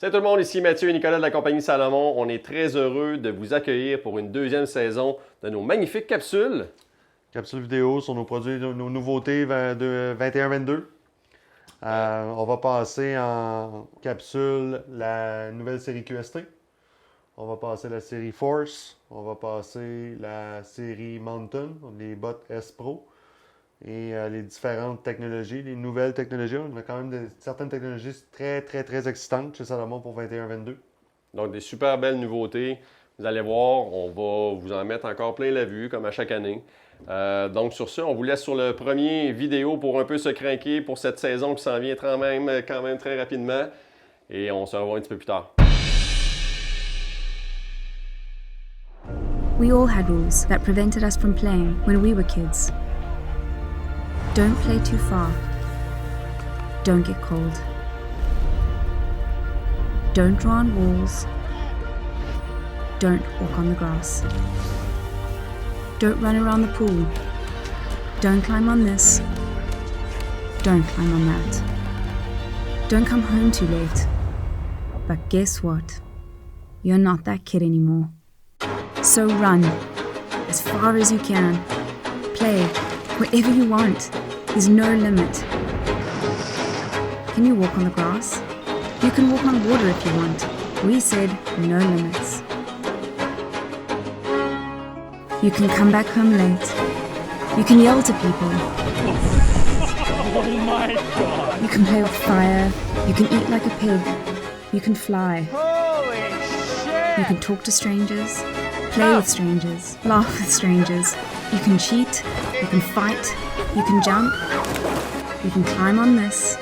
Salut tout le monde, ici Mathieu et Nicolas de la compagnie Salomon. On est très heureux de vous accueillir pour une deuxième saison de nos magnifiques capsules. Capsules vidéo sur nos produits, nos nouveautés de 21-22. On va passer en capsule la nouvelle série QST. On va passer la série Force. On va passer la série Mountain, les bottes S Pro. Et les différentes technologies, les nouvelles technologies. On a quand même certaines technologies très excitantes chez Salomon pour 21-22. Donc, des super belles nouveautés. Vous allez voir, on va vous en mettre encore plein la vue, comme à chaque année. Donc, sur ce, on vous laisse sur le premier vidéo pour un peu se craquer pour cette saison qui s'en vient quand même très rapidement. Et on se revoit un petit peu plus tard. We all had rules that prevented us from playing when we were kids. Don't play too far. Don't get cold. Don't draw on walls. Don't walk on the grass. Don't run around the pool. Don't climb on this. Don't climb on that. Don't come home too late. But guess what? You're not that kid anymore. So run as far as you can. Play wherever you want. There's no limit. Can you walk on the grass? You can walk on water if you want. We said no limits. You can come back home late. You can yell to people. Oh my god! You can play with fire. You can eat like a pig. You can fly. Holy shit! You can talk to strangers. Play with strangers. Laugh with strangers. You can cheat. You can fight. You can jump. You can climb on this,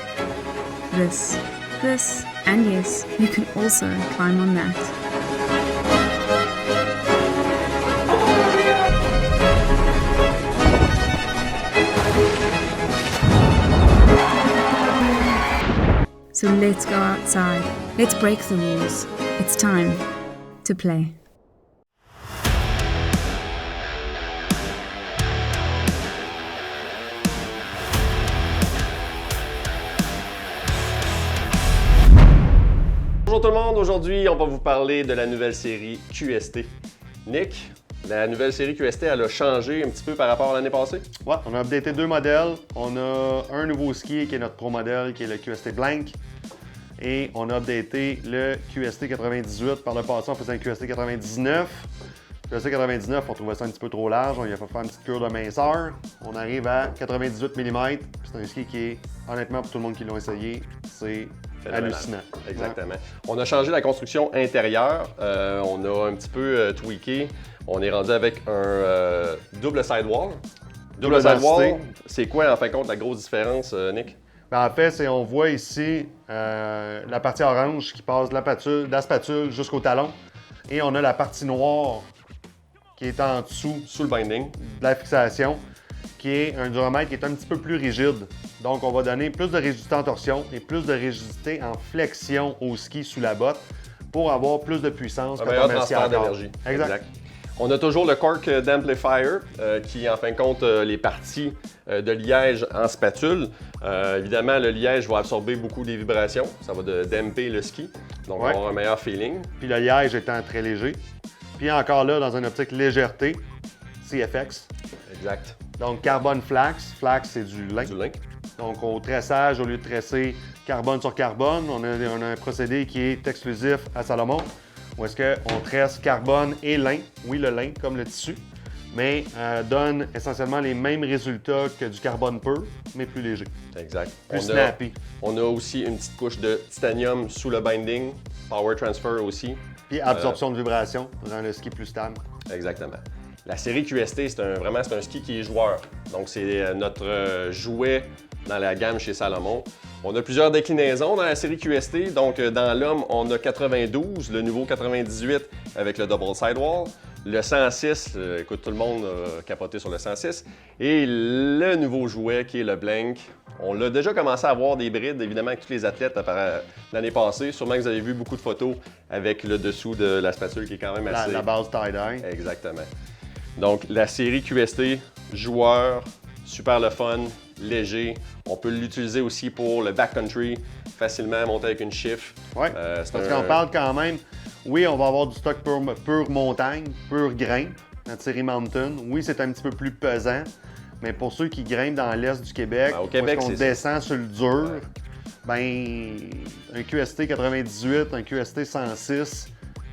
and yes, you can also climb on that. So let's go outside. Let's break the rules. It's time to play. Bonjour tout le monde, aujourd'hui on va vous parler de la nouvelle série QST. Nick, la nouvelle série QST, elle a changé un petit peu par rapport à l'année passée? Ouais, on a updaté deux modèles. On a un nouveau ski qui est notre pro modèle, qui est le QST Blank. Et on a updaté le QST 98. Par le passé, on faisait un QST 99. Le QST 99, on trouvait ça un petit peu trop large. On y a fait faire une petite cure de minceur. On arrive à 98 mm. C'est un ski qui est, honnêtement, pour tout le monde qui l'a essayé, c'est hallucinant. Exactement. On a changé la construction intérieure. On a un petit peu tweaké. On est rendu avec un double sidewall. Double sidewall, c'est quoi en fin de compte la grosse différence, Nick? Ben, en fait, on voit ici la partie orange qui passe de la spatule jusqu'au talon. Et on a la partie noire qui est en dessous Sous le binding. de la fixation, qui est un duromètre qui est un petit peu plus rigide. Donc, on va donner plus de rigidité en torsion et plus de rigidité en flexion au ski sous la botte pour avoir plus de puissance Un quand meilleur on met le ski à transfert corps. d'énergie. Exact. On a toujours le cork d'amplifier qui, en fin de compte, les parties de liège en spatule. Évidemment, le liège va absorber beaucoup des vibrations. Ça va damper le ski. Donc, on va avoir un meilleur feeling. Puis le liège étant très léger. Puis encore là, dans une optique légèreté, CFX. Exact. Donc, carbone flax. Flax, c'est du lin. Du lin. Donc, au tressage, au lieu de tresser carbone sur carbone, on a un procédé qui est exclusif à Salomon, où est-ce qu'on tresse carbone et lin. Oui, le lin, comme le tissu, mais donne essentiellement les mêmes résultats que du carbone pur, mais plus léger. Exact. Plus snappy. On a aussi une petite couche de titanium sous le binding. Power transfer aussi. Puis absorption de vibration, rend le ski plus stable. Exactement. La série QST, c'est un ski qui est joueur. Donc, c'est notre jouet dans la gamme chez Salomon. On a plusieurs déclinaisons dans la série QST. Donc, dans l'homme, on a 92, le nouveau 98 avec le double sidewall. Le 106, écoute, tout le monde a capoté sur le 106. Et le nouveau jouet qui est le Blank. On l'a déjà commencé à voir des brides, évidemment, avec tous les athlètes l'année passée. Sûrement que vous avez vu beaucoup de photos avec le dessous de la spatule qui est quand même assez... La base tie-dye. Exactement. Donc, la série QST, joueur, super le fun, léger. On peut l'utiliser aussi pour le backcountry, facilement à monter avec une chiffre. Oui, c'est parce qu'on parle quand même, oui, on va avoir du stock pure montagne, pure grimpe, notre série Mountain. Oui, c'est un petit peu plus pesant, mais pour ceux qui grimpent dans l'est du Québec, au Québec, on descend sur le dur, ben un QST 98, un QST 106,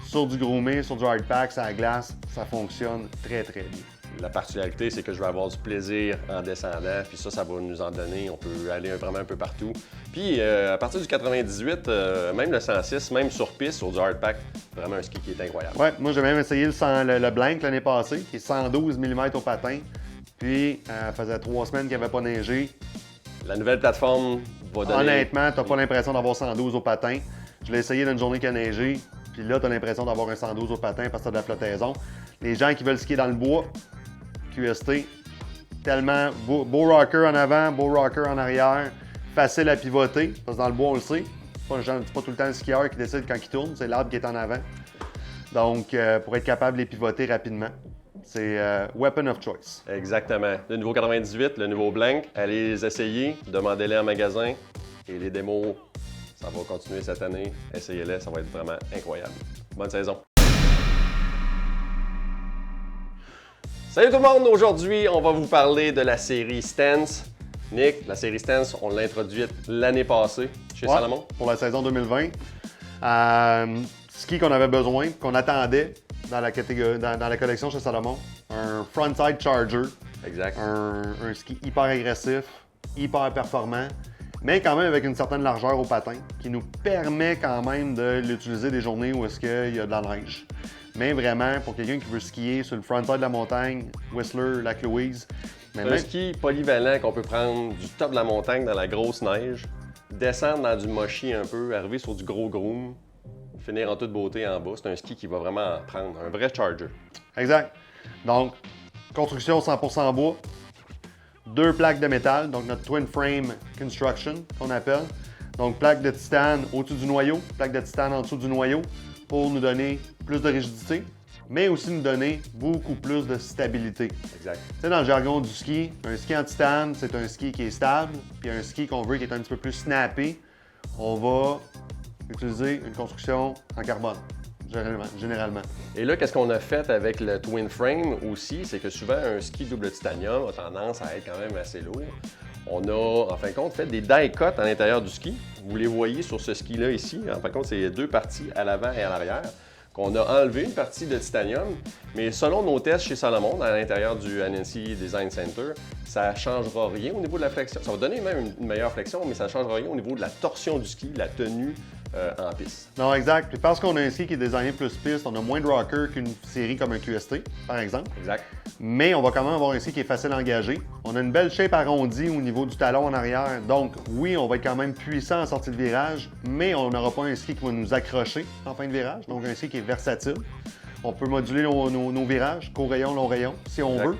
sur du groomé, sur du hardpack, sur la glace, ça fonctionne très, très bien. La particularité, c'est que je vais avoir du plaisir en descendant, puis ça va nous en donner. On peut aller vraiment un peu partout. Puis à partir du 98, même le 106, même sur piste, sur du hardpack, vraiment un ski qui est incroyable. Ouais, moi j'ai même essayé le Blank l'année passée, qui est 112 mm au patin. Puis, ça faisait 3 semaines qu'il n'y avait pas neigé. La nouvelle plateforme va donner... Honnêtement, tu n'as pas l'impression d'avoir 112 au patin. Je l'ai essayé d'une journée qui a neigé, puis là, tu as l'impression d'avoir un 112 au patin parce que tu as de la flottaison. Les gens qui veulent skier dans le bois, QST, tellement beau rocker en avant, beau rocker en arrière, facile à pivoter, parce que dans le bois, on le sait. C'est pas tout le temps le skieur qui décide quand il tourne, c'est l'arbre qui est en avant. Donc, pour être capable de les pivoter rapidement. C'est weapon of choice. Exactement. Le nouveau 98, le nouveau Blank, allez les essayer, demandez-les en magasin. Et les démos, ça va continuer cette année. Essayez-les, ça va être vraiment incroyable. Bonne saison. Salut tout le monde! Aujourd'hui, on va vous parler de la série Stance. Nick, la série Stance, on l'a introduite l'année passée chez Salomon. Pour la saison 2020. Ski qu'on avait besoin, qu'on attendait dans la catégorie, dans la collection chez Salomon. Un frontside charger. Exact. Un ski hyper agressif, hyper performant, mais quand même avec une certaine largeur au patin, qui nous permet quand même de l'utiliser des journées où est-ce qu'il y a de la neige. Mais vraiment, pour quelqu'un qui veut skier sur le frontside de la montagne, Whistler, Lac-Louise. C'est un ski polyvalent qu'on peut prendre du top de la montagne dans la grosse neige, descendre dans du mochi un peu, arriver sur du gros groom, finir en toute beauté en bas. C'est un ski qui va vraiment prendre un vrai charger. Exact. Donc, construction 100% bois, 2 plaques de métal, donc notre twin frame construction qu'on appelle. Donc, plaque de titane au-dessus du noyau, plaque de titane en dessous du noyau pour nous donner plus de rigidité, mais aussi nous donner beaucoup plus de stabilité. Exact. Tu sais, dans le jargon du ski, un ski en titane, c'est un ski qui est stable, puis un ski qu'on veut qui est un petit peu plus snappy, on va utiliser une construction en carbone, généralement. Et là, qu'est-ce qu'on a fait avec le Twin Frame aussi, c'est que souvent, un ski double titanium a tendance à être quand même assez lourd. On a, en fin de compte, fait des die cuts à l'intérieur du ski. Vous les voyez sur ce ski-là ici. En fin de compte, c'est 2 parties à l'avant et à l'arrière. On a enlevé une partie de titanium, mais selon nos tests chez Salomon, à l'intérieur du Annecy Design Center, ça ne changera rien au niveau de la flexion. Ça va donner même une meilleure flexion, mais ça ne changera rien au niveau de la torsion du ski, la tenue en piste. Non, exact. Puis parce qu'on a un ski qui est designé plus piste, on a moins de rocker qu'une série comme un QST, par exemple. Exact. Mais on va quand même avoir un ski qui est facile à engager. On a une belle shape arrondie au niveau du talon en arrière. Donc, oui, on va être quand même puissant en sortie de virage, mais on n'aura pas un ski qui va nous accrocher en fin de virage. Donc, un ski qui est versatile. On peut moduler nos virages, court rayon, long rayon, si on veut.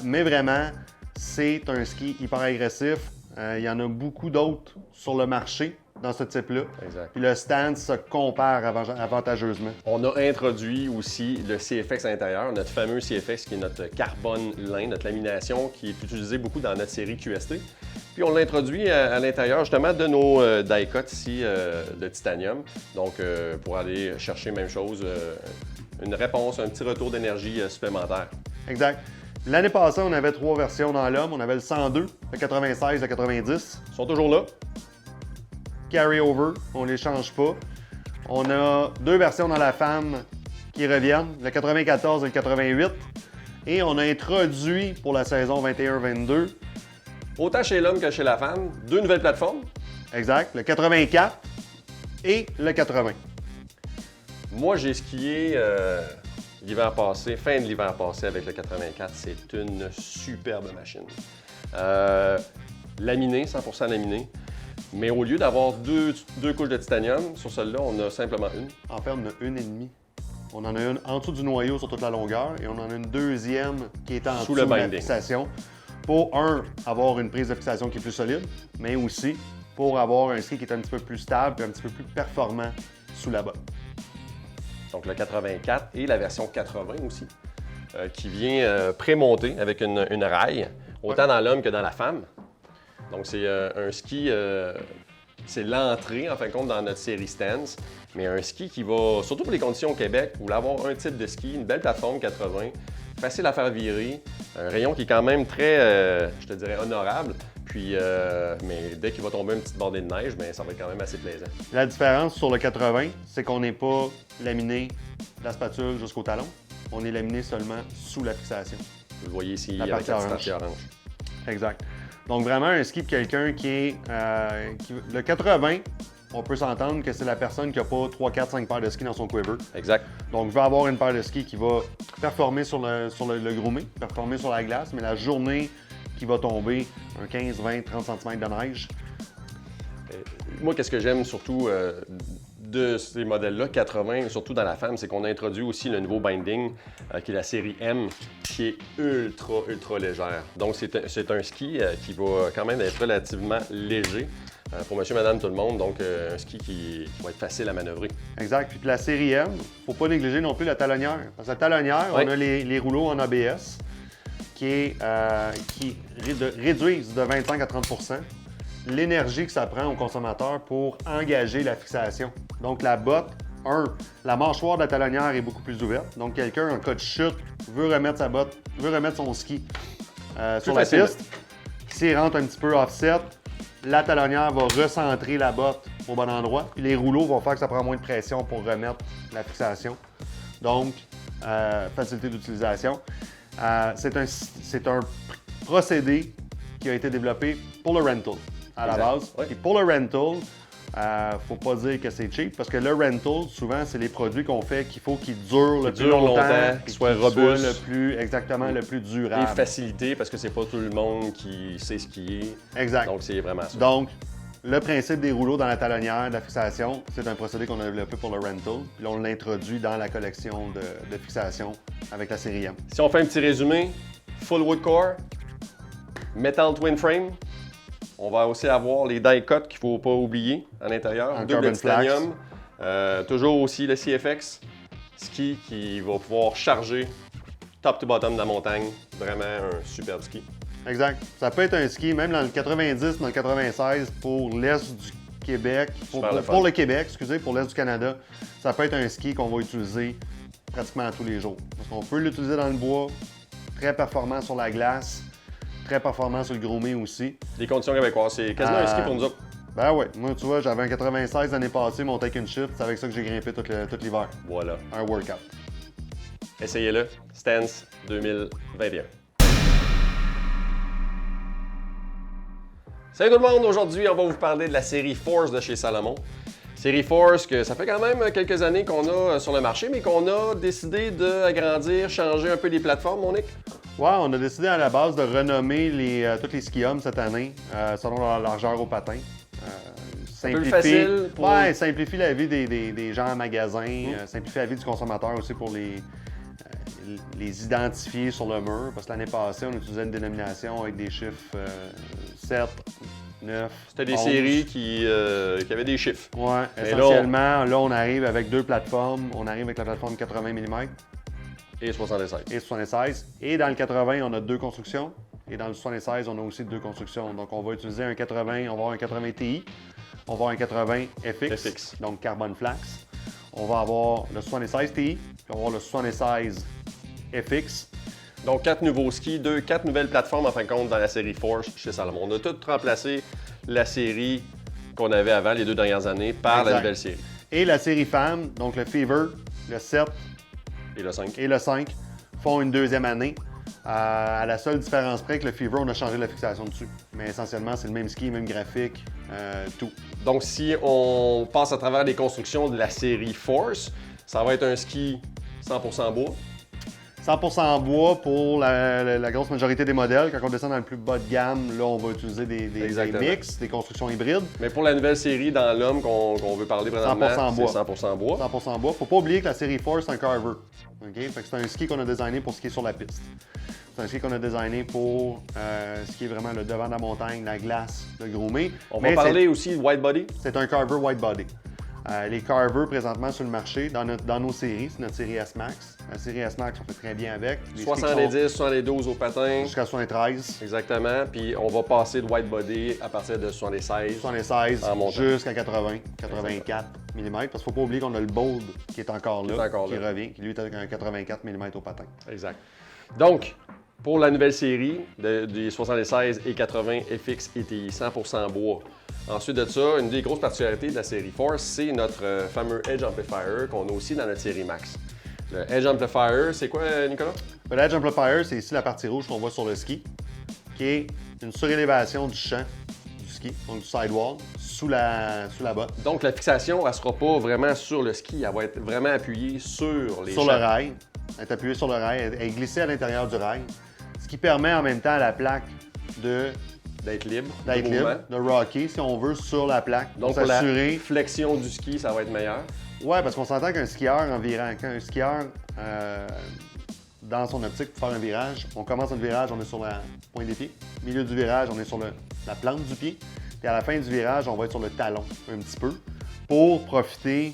Mais vraiment, c'est un ski hyper agressif. Il y en a beaucoup d'autres sur le marché dans ce type-là. Exact. Puis le Stance se compare avantageusement. On a introduit aussi le CFX à l'intérieur, notre fameux CFX qui est notre carbone lin, notre lamination qui est utilisé beaucoup dans notre série QST. Puis on l'a introduit à l'intérieur justement de nos die cuts ici de titanium. Donc pour aller chercher même chose, une réponse, un petit retour d'énergie supplémentaire. Exact. L'année passée, on avait 3 versions dans l'homme. On avait le 102, le 96, le 90. Ils sont toujours là. Carry-over, on ne les change pas. On a 2 versions dans la femme qui reviennent, le 94 et le 88. Et on a introduit pour la saison 21-22. Autant chez l'homme que chez la femme, 2 nouvelles plateformes. Exact, le 84 et le 80. Moi, j'ai skié l'hiver passé, fin de l'hiver passé avec le 84. C'est une superbe machine. Laminé, 100% laminé. Mais au lieu d'avoir deux couches de titanium, sur celle-là, on a simplement une. En fait, on en a une et demie. On en a une en dessous du noyau sur toute la longueur et on en a une deuxième qui est en dessous de la fixation pour, avoir une prise de fixation qui est plus solide, mais aussi pour avoir un ski qui est un petit peu plus stable et un petit peu plus performant sous la botte. Donc le 84 et la version 80 aussi, qui vient pré-montée avec une raille, autant dans l'homme que dans la femme. Donc c'est un ski c'est l'entrée, en fin de compte, dans notre série Stance. Mais un ski qui va, surtout pour les conditions au Québec, vous voulez avoir un type de ski, une belle plateforme 80, facile à faire virer, un rayon qui est quand même très, je te dirais, honorable. Puis, mais dès qu'il va tomber une petite bordée de neige, bien, ça va être quand même assez plaisant. La différence sur le 80, c'est qu'on n'est pas laminé de la spatule jusqu'au talon. On est laminé seulement sous la fixation. Vous le voyez ici La avec la partie petite partie orange. Exact. Donc vraiment un ski de quelqu'un qui est... le 80, on peut s'entendre que c'est la personne qui n'a pas 3, 4, 5 paires de skis dans son quiver. Exact. Donc, veut avoir une paire de skis qui va performer sur le groomé, performer sur la glace, mais la journée qui va tomber, un 15, 20, 30 cm de neige. Moi, qu'est-ce que j'aime surtout de ces modèles-là, 80, surtout dans la femme, c'est qu'on a introduit aussi le nouveau binding, qui est la série M, qui est ultra légère. Donc, c'est un ski qui va quand même être relativement léger pour monsieur, madame, tout le monde. Donc, un ski qui va être facile à manœuvrer. Exact. Puis la série M, il ne faut pas négliger non plus la talonnière. Parce que la talonnière, Oui. on a les rouleaux en ABS qui réduisent de 25 à 30 l'énergie que ça prend au consommateur pour engager la fixation. Donc, la botte, la mâchoire de la talonnière est beaucoup plus ouverte. Donc, quelqu'un, en cas de chute, veut remettre sa botte, veut remettre son ski sur la facile. piste. S'il rentre un petit peu offset, la talonnière va recentrer la botte au bon endroit. Puis les rouleaux vont faire que ça prend moins de pression pour remettre la fixation. Donc, facilité d'utilisation. C'est un procédé qui a été développé pour le rental à la Exact. base. Oui. Et pour le rental, faut pas dire que c'est cheap parce que le rental, souvent, c'est les produits qu'on fait qu'il faut qu'ils durent le Qu'ils plus durent longtemps, longtemps, puis qu'ils soient robustes. le plus durable. Et facilité, parce que c'est pas tout le monde qui sait skier. Exact. Donc, c'est vraiment ça. Donc, le principe des rouleaux dans la talonnière de la fixation, c'est un procédé qu'on a développé pour le rental. Puis là, on l'introduit dans la collection de fixation avec la série M. Si on fait un petit résumé, full wood core, metal twin frame. On va aussi avoir les die cuts qu'il ne faut pas oublier à l'intérieur. En Double carbon flax. titanium. Toujours aussi le CFX. Ski qui va pouvoir charger top to bottom de la montagne. Vraiment un superbe ski. Exact. Ça peut être un ski, même dans le 90, dans le 96, pour l'Est du Québec, Super le fun. pour le Québec, excusez, pour l'Est du Canada. Ça peut être un ski qu'on va utiliser pratiquement tous les jours. Parce qu'on peut l'utiliser dans le bois, très performant sur la glace, très performant sur le groomé aussi. Les conditions québécoises, c'est quasiment un ski pour nous autres. Ben ouais, moi tu vois, j'avais un 96 l'année passée, mon take and shift, c'est avec ça que j'ai grimpé tout l'hiver. Voilà. Un workout. Essayez-le. Stance 2021. Salut tout le monde! Aujourd'hui, on va vous parler de la série Force de chez Salomon. Série Force, que ça fait quand même quelques années qu'on a sur le marché, mais qu'on a décidé d'agrandir, changer un peu les plateformes, mon Nick. Ouais, on a décidé à la base de renommer tous les ski-hommes cette année selon leur largeur au patin. Un peu facile pour- Ouais, simplifie la vie des gens en magasin, simplifie la vie du consommateur aussi pour les identifier sur le mur. Parce que l'année passée, on utilisait une dénomination avec des chiffres 7, 9, C'était des 11. séries qui avaient des chiffres. Ouais, Mais essentiellement, là, on arrive avec deux plateformes. On arrive avec la plateforme 80 mm Et 76. et 76. Et dans le 80, on a deux constructions. Et dans le 76, on a aussi deux constructions. Donc, on va utiliser un 80, on va avoir un 80 Ti, on va avoir un 80 FX, FX. donc carbone flax. On va avoir le 76 Ti, puis on va avoir le 76 FX. Donc, 4 nouveaux skis, 4 nouvelles plateformes en fin de compte dans la série Force chez Salomon. On a tout remplacé la série qu'on avait avant les 2 dernières années par Exact. la nouvelle série. Et la série femme, donc le Fever, le 7 Et le 5. et le 5, font une deuxième année. À la seule différence près que le Fever, on a changé la fixation dessus. Mais essentiellement, c'est le même ski, même graphique, tout. Donc, si on passe à travers les constructions de la série Force, ça va être un ski 100% bois. 100% bois pour la grosse majorité des modèles. Quand on descend dans le plus bas de gamme, là, on va utiliser des Exactement. mix, des constructions hybrides. Mais pour la nouvelle série dans l'homme qu'on veut parler présentement, 100% bois. c'est 100% bois. 100% bois. Faut pas oublier que la série Force, c'est un carver. OK? Fait que c'est un ski qu'on a designé pour skier sur la piste. C'est un ski qu'on a designé pour skier vraiment le devant de la montagne, la glace, le groomé. On va Mais parler aussi de white body. c'est un carver white body. Les Carver, présentement sur le marché, dans nos séries, c'est notre série S-Max. La série S-Max, on fait très bien avec. Les skis qui 70, 72 au patin. sont jusqu'à 73. Exactement. Puis on va passer de white body à partir de 76. 76 En montant. jusqu'à 80, 84 mm. Parce qu'il ne faut pas oublier qu'on a le Bold qui est encore là, qui revient, qui lui est avec un 84 mm au patin. Exact. Donc, pour la nouvelle série des 76 et 80 FX ETI, 100% bois. Ensuite de ça, une des grosses particularités de la série Force, c'est notre fameux Edge Amplifier qu'on a aussi dans notre série Max. Le Edge Amplifier, c'est quoi, Nicolas? Le Edge Amplifier, c'est ici la partie rouge qu'on voit sur le ski, qui est une surélévation du champ du ski, donc du sidewall, sous la botte. Donc, la fixation, elle ne sera pas vraiment sur le ski, elle va être vraiment appuyée sur les Sur champs. le rail. Elle est appuyée sur le rail, elle est glissée à l'intérieur du rail, ce qui permet en même temps à la plaque D'être libre. d'être de libre, mouvement. de rocker, si on veut, sur la plaque. Donc, pour pour la s'assurer. flexion du ski, ça va être meilleur. Ouais, parce qu'on s'entend qu'un skieur en virant, quand un skieur dans son optique pour faire un virage, on commence un virage, on est sur la pointe des pieds. Milieu du virage, on est sur la plante du pied. Puis à la fin du virage, on va être sur le talon un petit peu pour profiter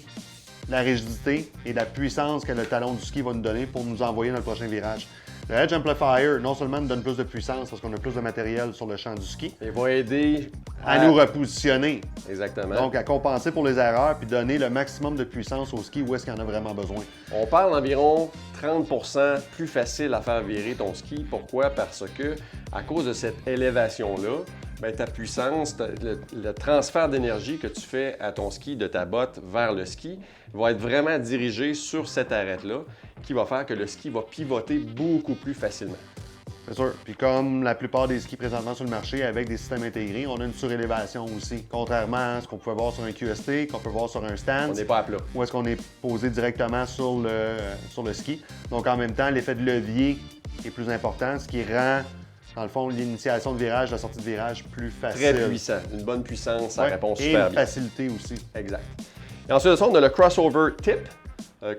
de la rigidité et de la puissance que le talon du ski va nous donner pour nous envoyer dans le prochain virage. Le Edge Amplifier, non seulement nous donne plus de puissance parce qu'on a plus de matériel sur le champ du ski, Il va aider à nous repositionner. Exactement. Donc, à compenser pour les erreurs puis donner le maximum de puissance au ski où est-ce qu'il y en a vraiment besoin. On parle d'environ 30% plus facile à faire virer ton ski. Pourquoi? Parce que à cause de cette élévation-là, ben, ta puissance, le transfert d'énergie que tu fais à ton ski de ta botte vers le ski va être vraiment dirigé sur cette arête-là qui va faire que le ski va pivoter beaucoup plus facilement. C'est sûr. Puis comme la plupart des skis présentement sur le marché avec des systèmes intégrés, on a une surélévation aussi. Contrairement à ce qu'on pouvait voir sur un QST, qu'on peut voir sur un On stand, n'est pas à plat. où est-ce qu'on est posé directement sur le ski. Donc en même temps, l'effet de levier est plus important, ce qui rend, dans le fond, l'initiation de virage, la sortie de virage plus facile. Très puissant. Une bonne puissance, ça Ouais. répond Et super une bien. facilité aussi. Exact. Et ensuite de ça, on a le crossover tip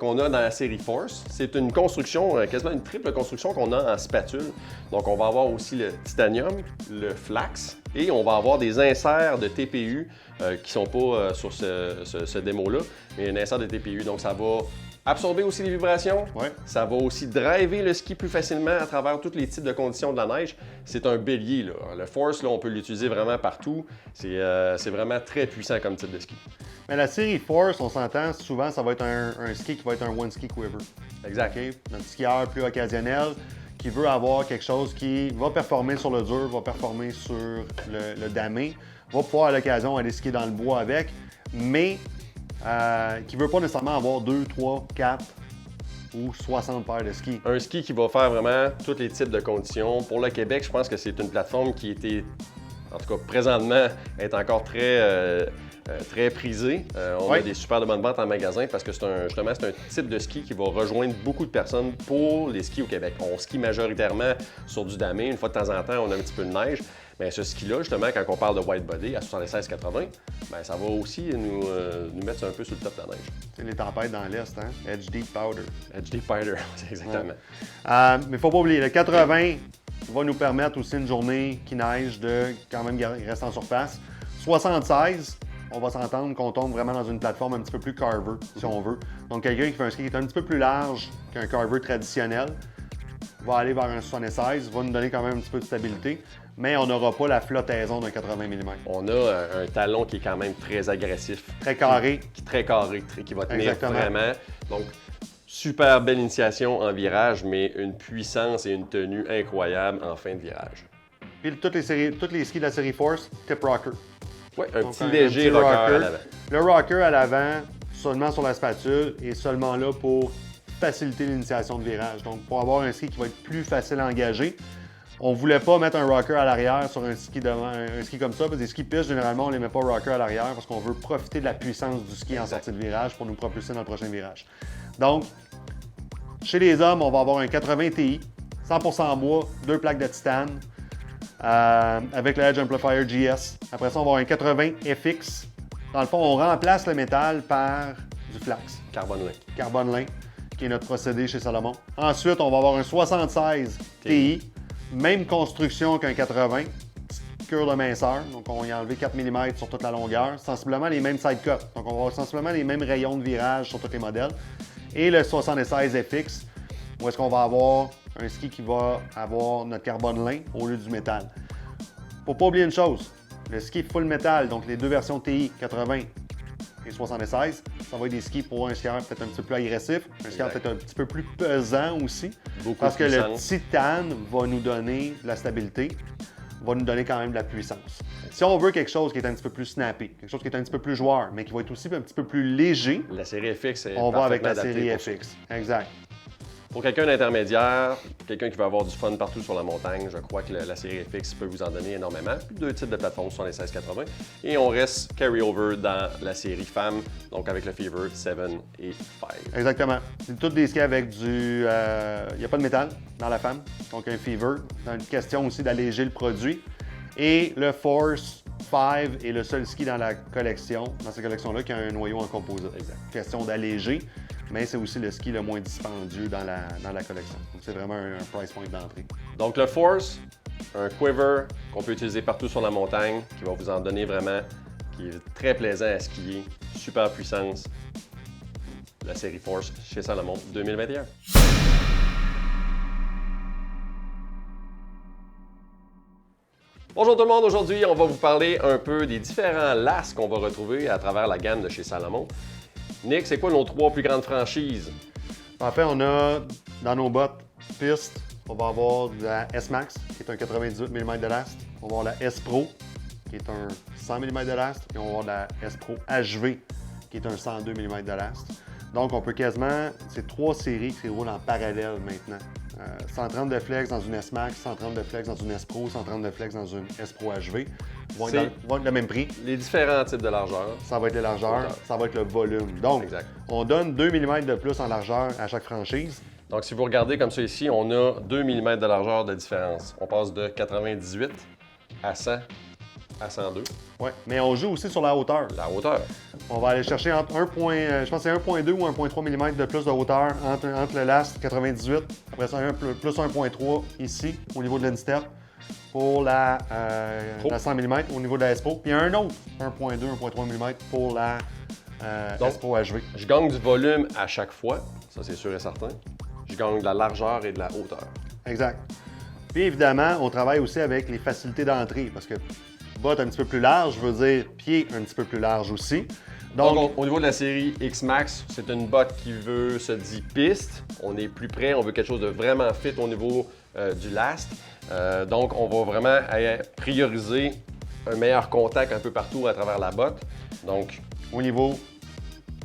qu'on a dans la série Force. C'est une construction, quasiment une triple construction qu'on a en spatule. Donc, on va avoir aussi le titanium, le flax et on va avoir des inserts de TPU qui ne sont pas sur ce démo-là, mais un insert de TPU. Donc, ça va absorber aussi les vibrations. Ouais. Ça va aussi driver le ski plus facilement à travers tous les types de conditions de la neige. C'est un bélier, là. Le Force, là, on peut l'utiliser vraiment partout. C'est vraiment très puissant comme type de ski. Mais la série Force, on s'entend, souvent, ça va être un ski qui va être un one ski quiver. Exact. OK? Notre skieur plus occasionnel qui veut avoir quelque chose qui va performer sur le dur, va performer sur le damé, va pouvoir à l'occasion aller skier dans le bois avec, mais qui ne veut pas nécessairement avoir 2, 3, 4 ou 60 paires de skis. Un ski qui va faire vraiment tous les types de conditions. Pour le Québec, je pense que c'est une plateforme qui était, en tout cas présentement, est encore très prisée. On a des super de bonnes ventes en magasin parce que c'est un type de ski qui va rejoindre beaucoup de personnes pour les skis au Québec. On skie majoritairement sur du damé. Une fois de temps en temps, on a un petit peu de neige. Mais ce ski-là, justement, quand on parle de white body à 76-80, ben, ça va aussi nous mettre un peu sur le top de la neige. C'est les tempêtes dans l'Est, hein? Edge Deep Powder. Edge Deep Powder, c'est exactement. Mais il ne faut pas oublier, le 80 va nous permettre aussi une journée qui neige de quand même rester en surface. 76, on va s'entendre qu'on tombe vraiment dans une plateforme un petit peu plus carver, si on veut. Donc quelqu'un qui fait un ski qui est un petit peu plus large qu'un carver traditionnel va aller vers un 76, va nous donner quand même un petit peu de stabilité, mais on n'aura pas la flottaison d'un 80 mm. On a un talon qui est quand même très agressif. Très carré. Très carré, qui va tenir Exactement. vraiment. Donc, super belle initiation en virage, mais une puissance et une tenue incroyable en fin de virage. Puis tous les skis de la série Force, tip rocker. Oui, un Donc, petit léger petit rocker à l'avant. Le rocker à l'avant, seulement sur la spatule, est seulement là pour faciliter l'initiation de virage. Donc, pour avoir un ski qui va être plus facile à engager, on ne voulait pas mettre un rocker à l'arrière sur un ski comme ça, parce que les skis pistes, généralement, on ne les met pas rocker à l'arrière parce qu'on veut profiter de la puissance du ski en sortie de virage pour nous propulser dans le prochain virage. Donc, chez les hommes, on va avoir un 80 Ti, 100% bois, 2 plaques de titane, avec le Edge Amplifier GS. Après ça, on va avoir un 80 FX. Dans le fond, on remplace le métal par du flax, Carbone lin. carbone lin, qui est notre procédé chez Salomon. Ensuite, on va avoir un 76 Ti, même construction qu'un 80, cure de minceur. Donc, on y a enlevé 4 mm sur toute la longueur. Sensiblement les mêmes side cuts. Donc, on va avoir sensiblement les mêmes rayons de virage sur tous les modèles. Et le 76 FX, où est-ce qu'on va avoir un ski qui va avoir notre carbone lin au lieu du métal. Faut pas oublier une chose, le ski full métal, donc les deux versions TI 80 et 76, ça va être des skis pour un skieur peut-être un petit peu plus agressif, un skieur peut-être un petit peu plus pesant aussi. Beaucoup parce de que le puissance. titane va nous donner de la stabilité, va nous donner quand même de la puissance. Si on veut quelque chose qui est un petit peu plus snappy, quelque chose qui est un petit peu plus joueur, mais qui va être aussi un petit peu plus léger, La série FX est on va avec la parfaitement série adaptée pour ça. FX. Exact. Pour quelqu'un d'intermédiaire, quelqu'un qui veut avoir du fun partout sur la montagne, je crois que la série FX peut vous en donner énormément. Puis deux types de plateformes sur les 1680. Et on reste carry-over dans la série femme, donc avec le Fever 7 et 5. Exactement. C'est tous des skis avec du... Il n'y a pas de métal dans la femme, donc un Fever. C'est une question aussi d'alléger le produit. Et le Force 5 est le seul ski dans la collection, dans cette collection-là, qui a un noyau en composite. Exact. Question d'alléger, mais c'est aussi le ski le moins dispendieux dans la collection. Donc c'est vraiment un price point d'entrée. Donc le Force, un quiver qu'on peut utiliser partout sur la montagne, qui va vous en donner vraiment, qui est très plaisant à skier, super puissance. La série Force chez Salomon 2021. Bonjour tout le monde, aujourd'hui on va vous parler un peu des différents lasses qu'on va retrouver à travers la gamme de chez Salomon. Nick, c'est quoi nos trois plus grandes franchises? En fait, on a dans nos bottes piste, on va avoir de la S-Max, qui est un 98 mm de last. On va avoir la S-Pro, qui est un 100 mm de last. Et on va avoir la S-Pro HV, qui est un 102 mm de last. Donc, on peut quasiment... C'est trois séries qui roulent en parallèle maintenant. 130 de flex dans une S-Max, 130 de flex dans une S-Pro, 130 de flex dans une S-Pro HV. Vont être le même prix. Les différents types de largeur. Ça va être les largeurs, Hauteur. ça va être le volume. Donc, Exact. on donne 2 mm de plus en largeur à chaque franchise. Donc si vous regardez comme ça ici, on a 2 mm de largeur de différence. On passe de 98 à 100 à 102. Ouais, mais on joue aussi sur la hauteur. La hauteur. On va aller chercher entre 1. Je pense que c'est 1.2 ou 1.3 mm de plus de hauteur entre le last 98. Après ça, plus 1.3 ici au niveau de l'instep pour la 100 mm au niveau de la S-Pro. Puis un autre 1.2, 1.3 mm pour la Donc, S-Pro HV. Je gagne du volume à chaque fois, ça c'est sûr et certain. Je gagne de la largeur et de la hauteur. Exact. Puis évidemment, on travaille aussi avec les facilités d'entrée parce que botte un petit peu plus large veut dire pied un petit peu plus large aussi. Donc, au niveau de la série X-Max, c'est une botte qui veut se dit piste. On est plus près, on veut quelque chose de vraiment fit au niveau du last. Donc, on va vraiment prioriser un meilleur contact un peu partout à travers la botte. Donc, au niveau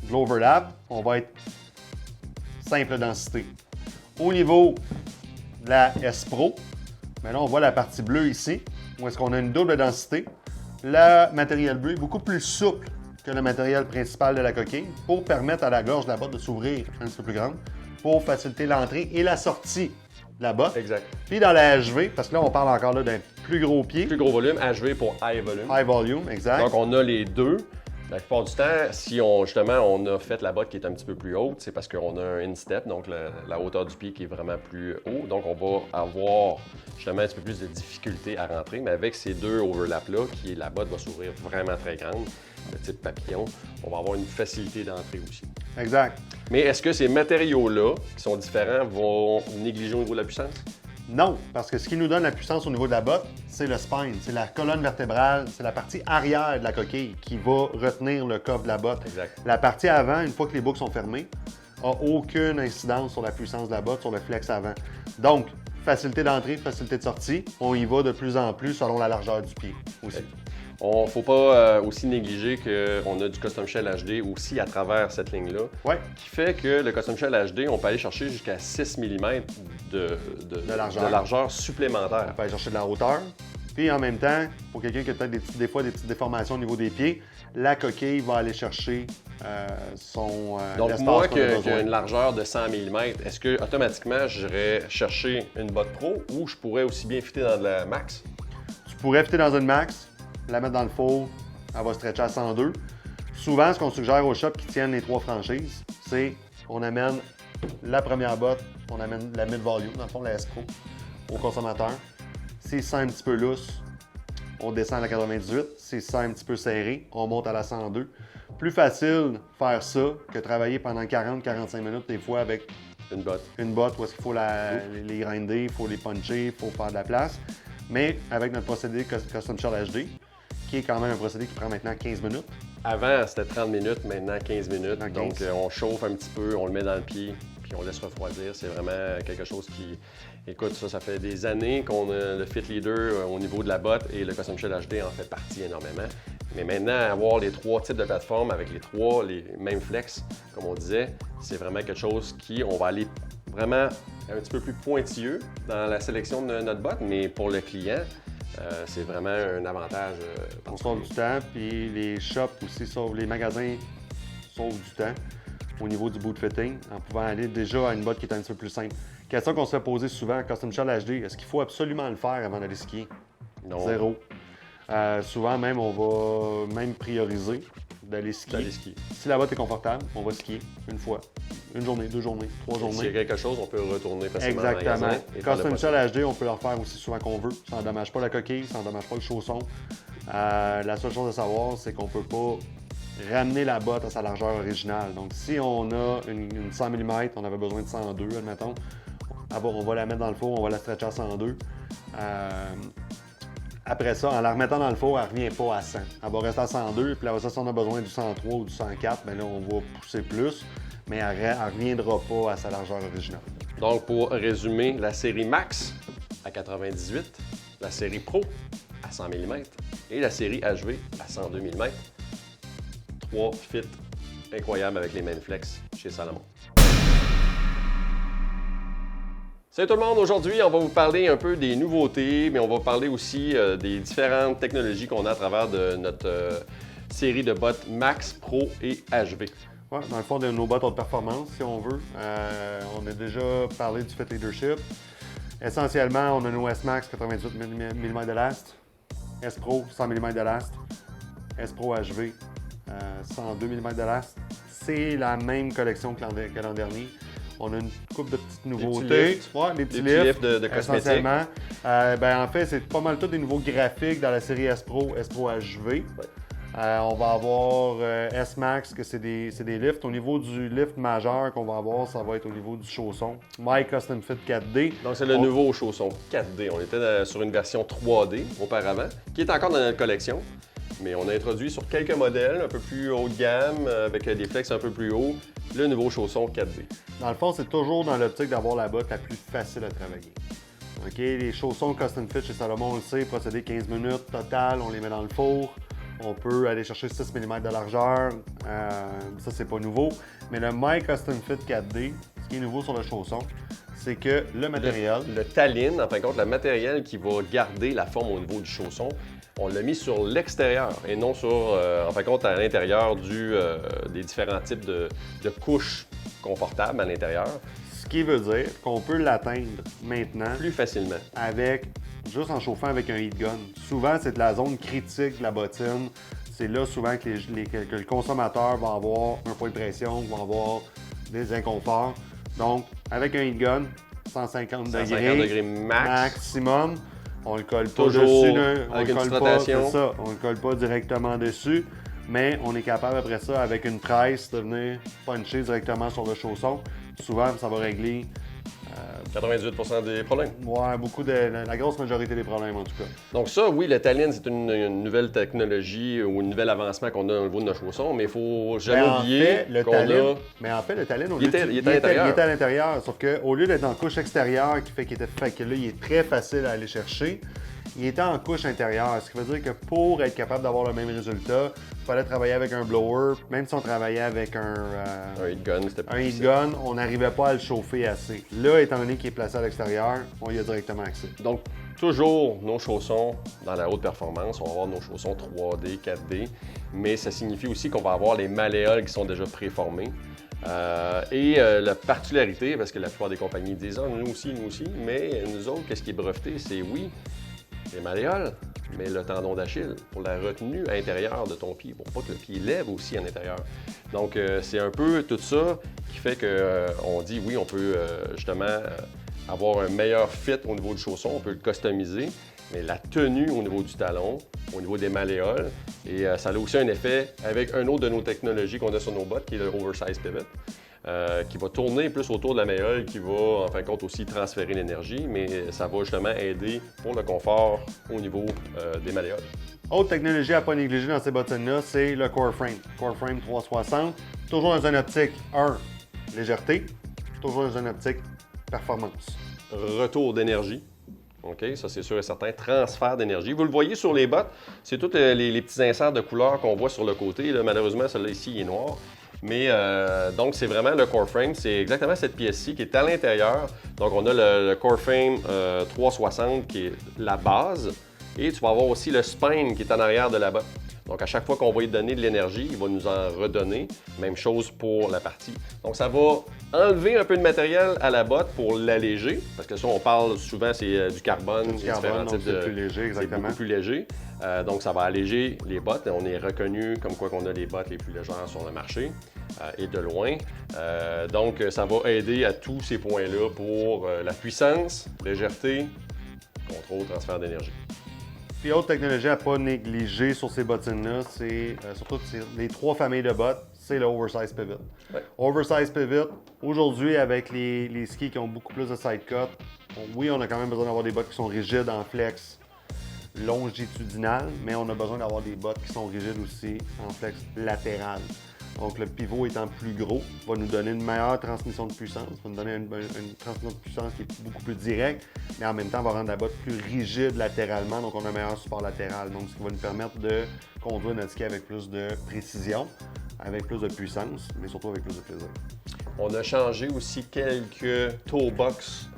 de l'overlap, on va être simple densité. Au niveau de la S-Pro, ben là, on voit la partie bleue ici, où est-ce qu'on a une double densité. Le matériel bleu est beaucoup plus souple que le matériel principal de la coquille pour permettre à la gorge de la botte de s'ouvrir un petit peu plus grande pour faciliter l'entrée et la sortie de la botte. exact. Puis dans la HV, parce que là, on parle encore là d'un plus gros pied, Plus gros volume, HV pour high volume. high volume, exact. Donc, on a les deux. La plupart du temps, si on a fait la botte qui est un petit peu plus haute, c'est parce qu'on a un instep, donc la hauteur du pied qui est vraiment plus haut. Donc, on va avoir justement un petit peu plus de difficulté à rentrer. Mais avec ces deux overlaps-là, qui est la botte va s'ouvrir vraiment très grande, de type papillon, on va avoir une facilité d'entrée aussi. Exact. Mais est-ce que ces matériaux-là, qui sont différents, vont négliger au niveau de la puissance? Non, parce que ce qui nous donne la puissance au niveau de la botte, c'est le spine, c'est la colonne vertébrale, c'est la partie arrière de la coquille qui va retenir le coffre de la botte. Exact. La partie avant, une fois que les boucles sont fermées, n'a aucune incidence sur la puissance de la botte, sur le flex avant. Donc, facilité d'entrée, facilité de sortie, on y va de plus en plus selon la largeur du pied aussi. On ne faut pas aussi négliger qu'on a du Custom Shell HD aussi à travers cette ligne-là, Ouais. qui fait que le Custom Shell HD, on peut aller chercher jusqu'à 6 mm de largeur supplémentaire. On peut aller chercher de la hauteur. Puis en même temps, pour quelqu'un qui a peut-être des fois des petites déformations au niveau des pieds, la coquille va aller chercher Donc l'espace moi, qu'on a besoin. qui a une largeur de 100 mm, est-ce que automatiquement j'irais chercher une botte pro ou je pourrais aussi bien fitter dans de la max? Tu pourrais fitter dans une max, la mettre dans le four, elle va stretcher à 102. Souvent, ce qu'on suggère aux shops qui tiennent les trois franchises, c'est on amène la première botte, on amène la mid-volume, dans le fond, la S-Pro, au consommateur. S'il se sent un petit peu lousse, on descend à la 98. Si c'est un petit peu serré, on monte à la 102. Plus facile faire ça que travailler pendant 40-45 minutes des fois avec Une botte. une botte où est-ce qu'il faut les grinder, il faut les puncher, il faut faire de la place. Mais avec notre procédé Custom Shell HD, qui est quand même un procédé qui prend maintenant 15 minutes. Avant, c'était 30 minutes, maintenant 15 minutes. 15. Donc, on chauffe un petit peu, on le met dans le pied, puis on laisse refroidir. C'est vraiment quelque chose qui... Écoute, ça fait des années qu'on a le Fit Leader au niveau de la botte et le Custom Shell HD en fait partie énormément. Mais maintenant, avoir les 3 types de plateformes avec les mêmes flex, comme on disait, c'est vraiment quelque chose on va aller vraiment un petit peu plus pointilleux dans la sélection de notre botte, mais pour le client, c'est vraiment un avantage. On sauve du temps, puis les shops aussi les magasins sauvent du temps au niveau du boot fitting en pouvant aller déjà à une botte qui est un petit peu plus simple. Question qu'on se fait poser souvent, Custom Shell HD, est-ce qu'il faut absolument le faire avant d'aller skier? Non. Zéro. Souvent même, on va même prioriser d'aller skier. Si la botte est confortable, on va skier une fois. Une journée, 2 journées, 3 journées. S'il y a quelque chose, on peut retourner facilement Exactement. au magasin et faire le Custom possible. Shell HD, on peut le refaire aussi souvent qu'on veut. Ça n'endommage pas la coquille, ça n'endommage pas le chausson. La seule chose à savoir, c'est qu'on ne peut pas ramener la botte à sa largeur originale. Donc, si on a une 100 mm, on avait besoin de 102, admettons, on va la mettre dans le four, on va la stretcher à 102. Après ça, en la remettant dans le four, elle ne revient pas à 100. Elle va rester à 102, puis après ça, si on a besoin du 103 ou du 104, bien là, on va pousser plus, mais elle ne reviendra pas à sa largeur originale. Donc, pour résumer, la série Max à 98, la série Pro à 100 mm et la série HV à 102 mm. 3 fits incroyables avec les Manflex chez Salomon. Salut tout le monde, aujourd'hui on va vous parler un peu des nouveautés, mais on va parler aussi des différentes technologies qu'on a à travers de notre série de bottes Max, Pro et HV. Ouais, dans le fond, de nos bottes haute performance, si on veut. On a déjà parlé du Fit Leadership. Essentiellement, on a nos S-Max 88 mm de last, S-Pro 100 mm de last, S-Pro HV 102 mm de last. C'est la même collection que l'an dernier. On a une couple de petites nouveautés. Des petits lifts de cosmétiques. Essentiellement. En fait, c'est pas mal tout des nouveaux graphiques dans la série S-Pro, S-Pro HV. On va avoir S-Max, que c'est des lifts. Au niveau du lift majeur qu'on va avoir, ça va être au niveau du chausson. My Custom Fit 4D. Donc c'est le nouveau chausson 4D. On était sur une version 3D auparavant, qui est encore dans notre collection. Mais on a introduit sur quelques modèles un peu plus haut de gamme, avec des flex un peu plus haut, le nouveau chausson 4D. Dans le fond, c'est toujours dans l'optique d'avoir la botte la plus facile à travailler. OK, les chaussons Custom Fit chez Salomon, on le sait, procédé 15 minutes total, on les met dans le four. On peut aller chercher 6 mm de largeur, ça c'est pas nouveau. Mais le My Custom Fit 4D, ce qui est nouveau sur le chausson, c'est que le matériel... Le taline, en fin de compte, le matériel qui va garder la forme au niveau du chausson, on l'a mis sur l'extérieur et non sur, en fin de compte, à l'intérieur des différents types de couches confortables à l'intérieur. Ce qui veut dire qu'on peut l'atteindre maintenant plus facilement juste en chauffant avec un heat gun. Souvent, c'est de la zone critique de la bottine. C'est là souvent que le consommateur va avoir un point de pression, va avoir des inconforts. Donc, avec un heat gun, 150 degrés maximum, on le colle pas dessus. On le colle pas directement dessus, mais on est capable après ça, avec une tresse, de venir puncher directement sur le chausson. Souvent, ça va régler 98% des problèmes. Ouais, la grosse majorité des problèmes en tout cas. Donc ça, oui, le taline, c'est une nouvelle technologie ou un nouvel avancement qu'on a au niveau de notre chausson, mais il faut jamais oublier qu'on a... Mais en fait, le taline, il était à l'intérieur. Sauf qu'au lieu d'être en couche extérieure, qui fait qu'il était fait que là, il est très facile à aller chercher, il était en couche intérieure. Ce qui veut dire que pour être capable d'avoir le même résultat, il fallait travailler avec un blower. Même si on travaillait avec un heat gun, c'était plus heat gun, on n'arrivait pas à le chauffer assez. Là, étant donné qu'il est placé à l'extérieur, on y a directement accès. Donc, toujours nos chaussons dans la haute performance. On va avoir nos chaussons 3D, 4D, mais ça signifie aussi qu'on va avoir les malléoles qui sont déjà préformés. La particularité, parce que la plupart des compagnies disent « Ah, nous aussi », mais nous autres, qu'est-ce qui est breveté? C'est oui, les malléoles, mais le tendon d'Achille pour la retenue intérieure de ton pied, pour pas que le pied lève aussi à l'intérieur. Donc, c'est un peu tout ça qui fait qu'on dit oui, on peut justement avoir un meilleur fit au niveau du chausson, on peut le customiser. mais la tenue au niveau du talon, au niveau des malléoles. Et ça a aussi un effet avec un autre de nos technologies qu'on a sur nos bottes, qui est le Oversize Pivot, qui va tourner plus autour de la malléole, qui va en fin de compte aussi transférer l'énergie, mais ça va justement aider pour le confort au niveau des malléoles. Autre technologie à ne pas négliger dans ces bottines-là, c'est le Core Frame. Core Frame 360, toujours dans une optique 1, légèreté, toujours dans une optique performance. Retour d'énergie. OK, ça c'est sûr et certain. Transfert d'énergie. Vous le voyez sur les bottes, c'est tous les petits inserts de couleurs qu'on voit sur le côté. Là, malheureusement, celui-là ici il est noir. Mais donc, c'est vraiment le Core Frame. C'est exactement cette pièce-ci qui est à l'intérieur. Donc, on a le Core Frame 360 qui est la base. Et tu vas avoir aussi le spine qui est en arrière de la botte. Donc, à chaque fois qu'on va lui donner de l'énergie, il va nous en redonner. Même chose pour la partie. Donc, ça va enlever un peu de matériel à la botte pour l'alléger. Parce que ça, on parle souvent, c'est du carbone. Du carbone, donc c'est plus léger, exactement. C'est beaucoup plus léger. Donc, ça va alléger les bottes. On est reconnu comme quoi qu'on a les bottes les plus légères sur le marché et de loin. Donc, ça va aider à tous ces points-là pour la puissance, légèreté, contrôle, transfert d'énergie. Puis autre technologie à ne pas négliger sur ces bottines-là, c'est surtout les 3 familles de bottes, c'est le Oversize Pivot. Ouais. Oversize Pivot, aujourd'hui avec les skis qui ont beaucoup plus de side cut, oui, on a quand même besoin d'avoir des bottes qui sont rigides en flex longitudinal, mais on a besoin d'avoir des bottes qui sont rigides aussi en flex latéral. Donc, le pivot étant plus gros, va nous donner une meilleure transmission de puissance, va nous donner une transmission de puissance qui est beaucoup plus directe, mais en même temps, va rendre la botte plus rigide latéralement, donc on a un meilleur support latéral. Donc, ce qui va nous permettre de conduire notre ski avec plus de précision, avec plus de puissance, mais surtout avec plus de plaisir. On a changé aussi quelques toe box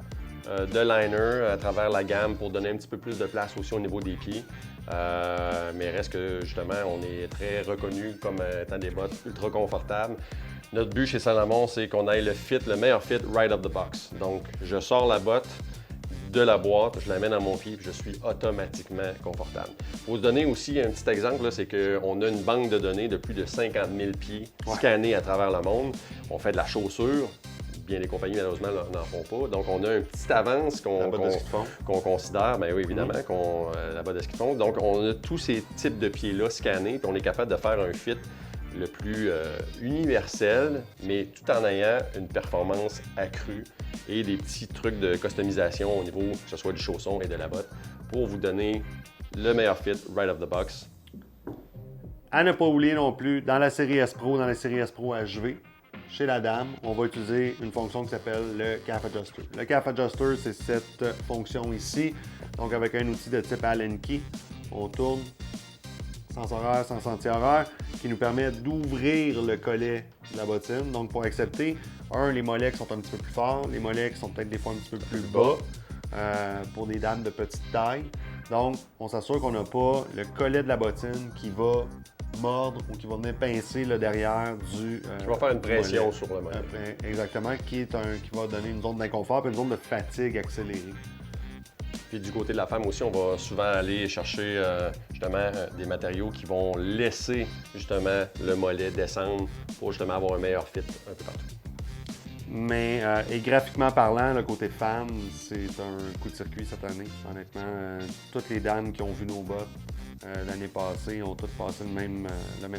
de liner à travers la gamme pour donner un petit peu plus de place aussi au niveau des pieds. Mais reste que justement, on est très reconnu comme étant des bottes ultra confortables. Notre but chez Salomon, c'est qu'on ait le meilleur fit right of the box. Donc, je sors la botte de la boîte, je la mets dans mon pied et je suis automatiquement confortable. Pour vous donner aussi un petit exemple, c'est qu'on a une banque de données de plus de 50 000 pieds scannés à travers le monde. On fait de la chaussure. Bien, les compagnies, malheureusement, n'en font pas. Donc, on a une petite avance qu'on considère, bien oui, évidemment, la botte de ski de fond. Donc, on a tous ces types de pieds-là scannés, puis on est capable de faire un fit le plus universel, mais tout en ayant une performance accrue et des petits trucs de customisation au niveau, que ce soit du chausson et de la botte, pour vous donner le meilleur fit right of the box. À ne pas oublier non plus, dans la série S-Pro, dans la série S-Pro HV, chez la dame, on va utiliser une fonction qui s'appelle le Calf Adjuster. Le Calf Adjuster, c'est cette fonction ici. Donc, avec un outil de type Allen Key, on tourne sens horaire, sens anti-horaire, qui nous permet d'ouvrir le collet de la bottine. Donc, pour accepter, les mollets qui sont un petit peu plus forts, les mollets qui sont peut-être des fois un petit peu plus bas pour des dames de petite taille. Donc, on s'assure qu'on n'a pas le collet de la bottine qui va mordre ou qui va venir pincer le derrière du qui va faire une pression mollet. sur le mollet. Exactement, qui va donner une zone d'inconfort et une zone de fatigue accélérée. Puis du côté de la femme aussi, on va souvent aller chercher justement des matériaux qui vont laisser justement le mollet descendre pour justement avoir un meilleur fit un peu partout. Mais et graphiquement parlant, le côté femme, c'est un coup de circuit cette année. Honnêtement, toutes les dames qui ont vu nos bottes l'année passée ont toutes passé le même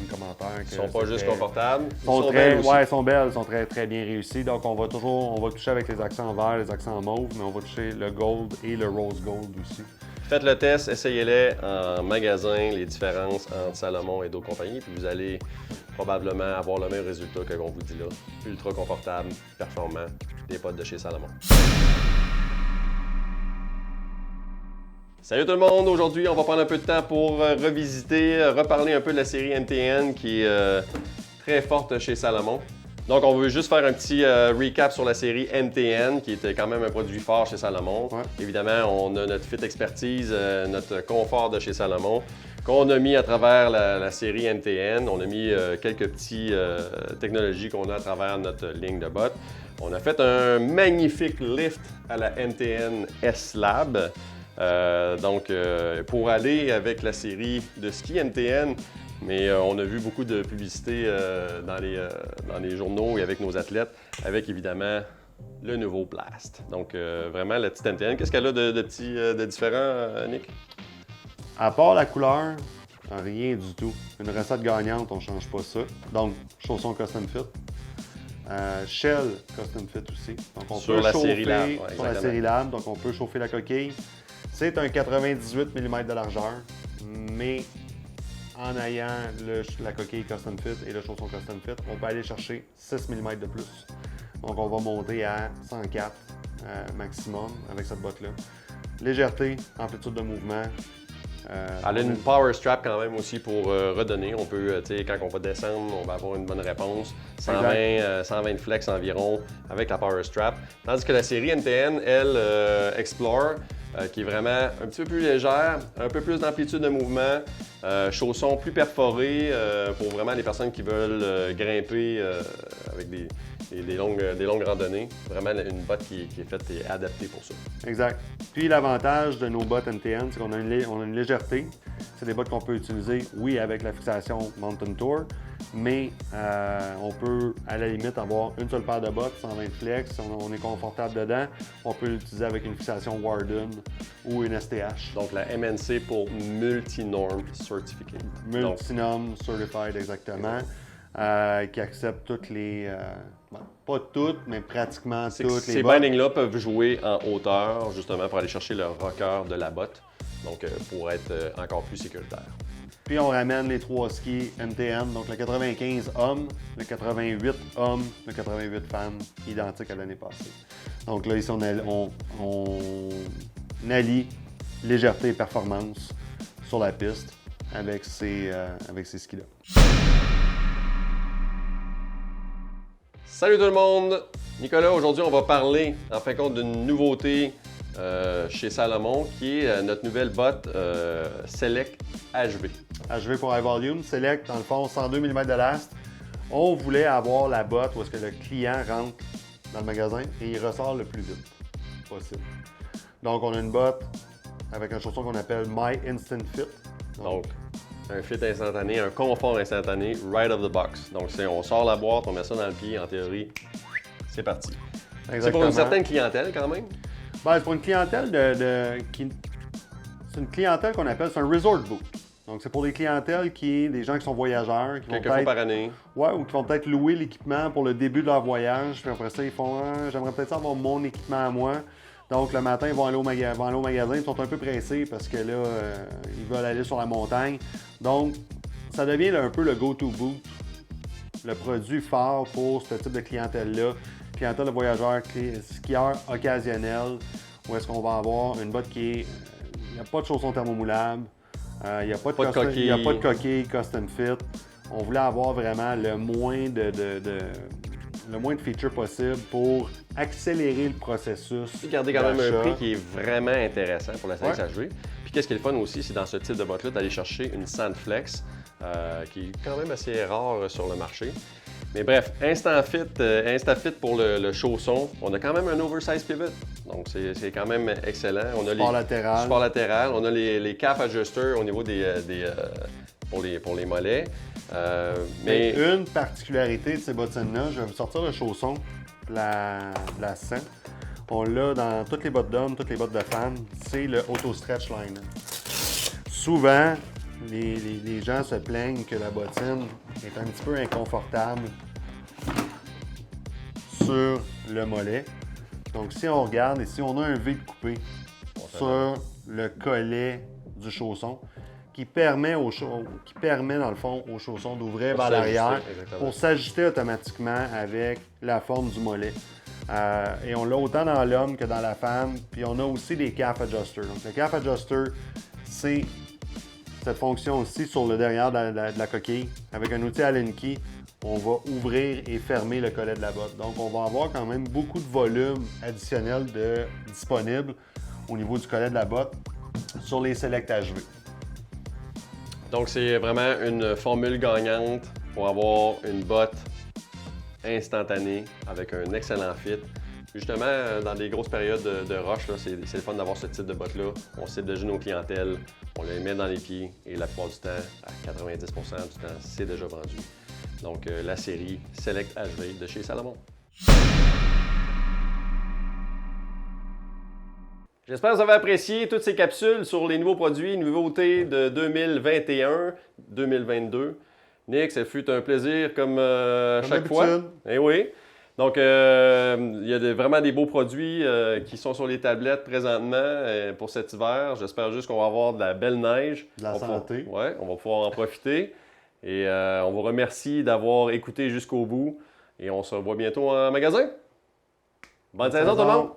commentaire. Ils sont pas juste confortables, ils sont belles aussi. Ouais, ils sont belles, ils sont très, très bien réussies. Donc, on va toucher avec les accents verts, les accents mauves, mais on va toucher le gold et le rose gold aussi. Faites le test, essayez-les en magasin, les différences entre Salomon et d'autres compagnies, puis vous allez probablement avoir le même résultat que qu'on vous dit là. Ultra confortable, performant, des bottes de chez Salomon. Salut tout le monde! Aujourd'hui, on va prendre un peu de temps pour reparler un peu de la série NTN qui est très forte chez Salomon. Donc, on veut juste faire un petit recap sur la série NTN, qui était quand même un produit fort chez Salomon. Ouais. Évidemment, on a notre fit expertise, notre confort de chez Salomon, qu'on a mis à travers la série NTN. On a mis quelques petites technologies qu'on a à travers notre ligne de bottes. On a fait un magnifique lift à la NTN S-Lab. Donc, pour aller avec la série de ski NTN, mais on a vu beaucoup de publicité dans les journaux et avec nos athlètes, avec évidemment le nouveau Blast. Donc, vraiment, la petite MTN. Qu'est-ce qu'elle a de différent, Nick? À part la couleur, rien du tout. Une recette gagnante, on ne change pas ça. Donc, chaussons custom fit. Shell custom fit aussi. Donc, on Sur peut la chauffer série Lab, ouais, sur la exactement. série Lab. Donc, on peut chauffer la coquille. C'est un 98 mm de largeur, mais en ayant la coquille custom fit et le chausson custom fit, on peut aller chercher 6 mm de plus. Donc, on va monter à 104 maximum avec cette botte-là. Légèreté, amplitude de mouvement. Elle a une power strap quand même aussi pour redonner. On peut, tu sais, quand on va descendre, on va avoir une bonne réponse. 120 de flex environ avec la power strap. Tandis que la série NTN, elle, Explore, qui est vraiment un petit peu plus légère, un peu plus d'amplitude de mouvement, chaussons plus perforés pour vraiment les personnes qui veulent grimper avec des longues randonnées. Vraiment une botte qui est faite et adaptée pour ça. Exact. Puis l'avantage de nos bottes MTN, c'est qu'on a une légèreté. C'est des bottes qu'on peut utiliser, oui, avec la fixation Mountain Tour, mais on peut, à la limite, avoir une seule paire de bottes, 120 flex, on est confortable dedans. On peut l'utiliser avec une fixation Warden ou une STH. Donc la MNC pour Multi-Norm Certificate. Multinom Certified, exactement. Qui accepte toutes les... pas toutes, mais pratiquement toutes les Ces bottes. bindings-là peuvent jouer en hauteur, justement, pour aller chercher le rocker de la botte, donc pour être encore plus sécuritaire. Puis on ramène les 3 skis MTN, donc le 95 hommes, le 88 hommes, le 88 femmes, identique à l'année passée. Donc là, ici, on allie légèreté et performance sur la piste avec ces skis-là. Salut tout le monde! Nicolas, aujourd'hui, on va parler, en fin de compte, d'une nouveauté chez Salomon, qui est notre nouvelle botte Select HV. HV pour High Volume, Select, dans le fond, 102 mm de last. On voulait avoir la botte où est-ce que le client rentre dans le magasin et il ressort le plus vite possible. Donc, on a une botte avec un chausson qu'on appelle My Instant Fit. Donc, un fit instantané, un confort instantané, right of the box. Donc, on sort la boîte, on met ça dans le pied, en théorie, c'est parti. C'est pour Exactement. une certaine clientèle quand même. Ben, c'est pour une clientèle c'est une clientèle qu'on appelle, c'est un resort boot. Donc, c'est pour des clientèles des gens qui sont voyageurs, qui Quelques vont fois peut-être, par année. ouais, ou qui vont peut-être louer l'équipement pour le début de leur voyage. Puis après ça, ils font j'aimerais peut-être avoir mon équipement à moi. Donc, le matin, ils vont aller au magasin. Ils sont un peu pressés parce que là, ils veulent aller sur la montagne. Donc, ça devient un peu le go-to boot, le produit phare pour ce type de clientèle-là. Clientèle de voyageurs, skieurs occasionnels, où est-ce qu'on va avoir une botte qui est... Il n'y a pas de chaussons thermomoulables, il n'y a pas de coquille custom fit. On voulait avoir vraiment le moins de features possible pour accélérer le processus. Puis garder quand même un d'achat. prix qui est vraiment intéressant pour la Select Ouais. HV. Puis qu'est-ce qui est le fun aussi, c'est dans ce type de botte-là d'aller chercher une Sandflex, qui est quand même assez rare sur le marché. Mais bref, InstaFit pour le chausson. On a quand même un oversize pivot, donc c'est quand même excellent. On a Support latéral. On a les calf adjusters au niveau pour les mollets. Mais une particularité de ces bottines-là, je vais vous sortir le chausson, la 100. On l'a dans toutes les bottes d'hommes, toutes les bottes de femmes, c'est le Auto Stretch Line. Souvent, les gens se plaignent que la bottine est un petit peu inconfortable sur le mollet. Donc, si on regarde ici, on a un V de coupé sur le collet du chausson qui permet dans le fond au chausson d'ouvrir vers l'arrière pour s'ajuster automatiquement avec la forme du mollet. Et on l'a autant dans l'homme que dans la femme. Puis on a aussi des calf adjusters. Donc le calf adjuster, c'est cette fonction aussi sur le derrière de la coquille. Avec un outil Allen key, on va ouvrir et fermer le collet de la botte. Donc on va avoir quand même beaucoup de volume additionnel disponible au niveau du collet de la botte sur les Select HV. Donc c'est vraiment une formule gagnante pour avoir une botte instantanée avec un excellent fit. Justement, dans des grosses périodes de rush, c'est le fun d'avoir ce type de botte-là. On cible déjà nos clientèles, on les met dans les pieds et la plupart du temps, à 90% du temps, c'est déjà vendu. Donc la série Select HV de chez Salomon. J'espère que vous avez apprécié toutes ces capsules sur les nouveaux produits, nouveautés de 2021-2022. Nick, ça fut un plaisir comme chaque fois. Eh oui. Donc, il y a vraiment des beaux produits qui sont sur les tablettes présentement pour cet hiver. J'espère juste qu'on va avoir de la belle neige. De la santé. Oui, on va pouvoir en profiter. Et on vous remercie d'avoir écouté jusqu'au bout. Et on se revoit bientôt en magasin. Bonne saison tout le monde!